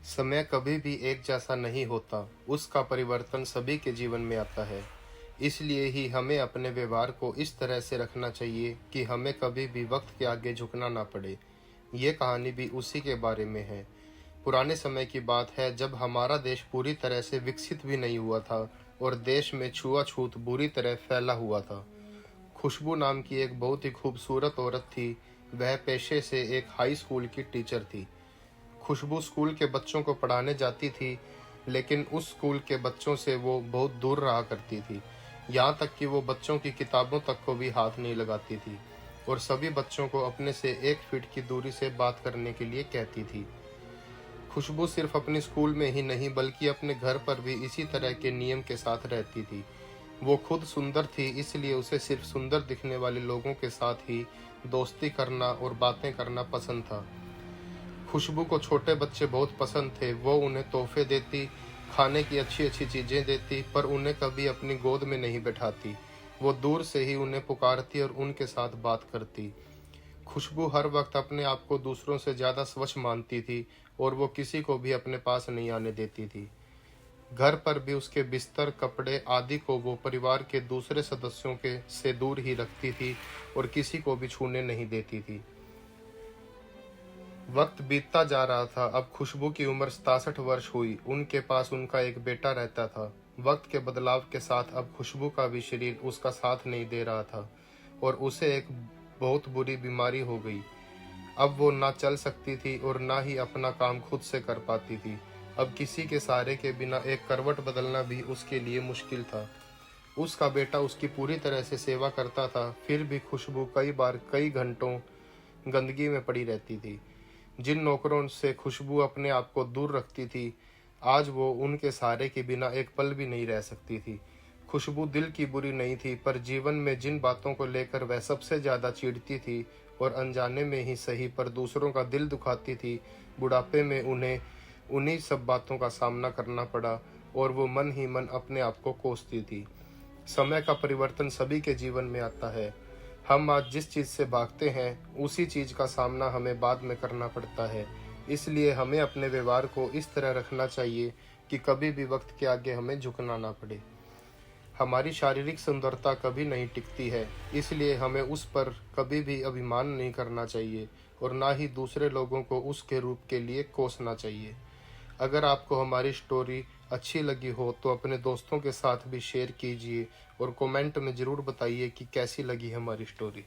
समय कभी भी एक जैसा नहीं होता, उसका परिवर्तन सभी के जीवन में आता है। इसलिए ही हमें अपने व्यवहार को इस तरह से रखना चाहिए कि हमें कभी भी वक्त के आगे झुकना ना पड़े। ये कहानी भी उसी के बारे में है। पुराने समय की बात है, जब हमारा देश पूरी तरह से विकसित भी नहीं हुआ था और देश में छुआछूत बुरी तरह फैला हुआ था। खुशबू नाम की एक बहुत ही खूबसूरत औरत थी। वह पेशे से एक हाई स्कूल की टीचर थी। खुशबू स्कूल के बच्चों को पढ़ाने जाती थी, लेकिन उस स्कूल के बच्चों से वो बहुत दूर रहा करती थी। यहाँ तक कि वो बच्चों की किताबों तक को भी हाथ नहीं लगाती थी और सभी बच्चों को अपने से 1 फीट की दूरी से बात करने के लिए कहती थी। खुशबू सिर्फ अपने स्कूल में ही नहीं बल्कि अपने घर पर भी इसी तरह के नियम के साथ रहती थी। वो खुद सुंदर थी, इसलिए उसे सिर्फ सुंदर दिखने वाले लोगों के साथ ही दोस्ती करना और बातें करना पसंद था। खुशबू को छोटे बच्चे बहुत पसंद थे। वो उन्हें तोहफे देती, खाने की अच्छी अच्छी चीज़ें देती, पर उन्हें कभी अपनी गोद में नहीं बैठाती। वो दूर से ही उन्हें पुकारती और उनके साथ बात करती। खुशबू हर वक्त अपने आप को दूसरों से ज़्यादा स्वच्छ मानती थी और वो किसी को भी अपने पास नहीं आने देती थी। घर पर भी उसके बिस्तर, कपड़े आदि को वो परिवार के दूसरे सदस्यों के से दूर ही रखती थी और किसी को भी छूने नहीं देती थी। वक्त बीतता जा रहा था। अब खुशबू की उम्र 67 वर्ष हुई। उनके पास उनका एक बेटा रहता था। वक्त के बदलाव के साथ अब खुशबू का भी शरीर उसका साथ नहीं दे रहा था और उसे एक बहुत बुरी बीमारी हो गई। अब वो ना चल सकती थी और ना ही अपना काम खुद से कर पाती थी। अब किसी के सहारे के बिना एक करवट बदलना भी उसके लिए मुश्किल था। उसका बेटा उसकी पूरी तरह से सेवा करता था, फिर भी खुशबू कई बार कई घंटों गंदगी में पड़ी रहती थी। जिन नौकरों से खुशबू अपने आप को दूर रखती थी, आज वो उनके सहारे के बिना एक पल भी नहीं रह सकती थी। खुशबू दिल की बुरी नहीं थी, पर जीवन में जिन बातों को लेकर वह सबसे ज़्यादा चिढ़ती थी और अनजाने में ही सही पर दूसरों का दिल दुखाती थी, बुढ़ापे में उन्हें उन्हीं सब बातों का सामना करना पड़ा और वो मन ही मन अपने आप को कोसती थी। समय का परिवर्तन सभी के जीवन में आता है। हम आज जिस चीज़ से भागते हैं, उसी चीज़ का सामना हमें बाद में करना पड़ता है। इसलिए हमें अपने व्यवहार को इस तरह रखना चाहिए कि कभी भी वक्त के आगे हमें झुकना ना पड़े। हमारी शारीरिक सुंदरता कभी नहीं टिकती है, इसलिए हमें उस पर कभी भी अभिमान नहीं करना चाहिए और ना ही दूसरे लोगों को उसके रूप के लिए कोसना चाहिए। अगर आपको हमारी स्टोरी अच्छी लगी हो तो अपने दोस्तों के साथ भी शेयर कीजिए और कमेंट में ज़रूर बताइए कि कैसी लगी हमारी स्टोरी।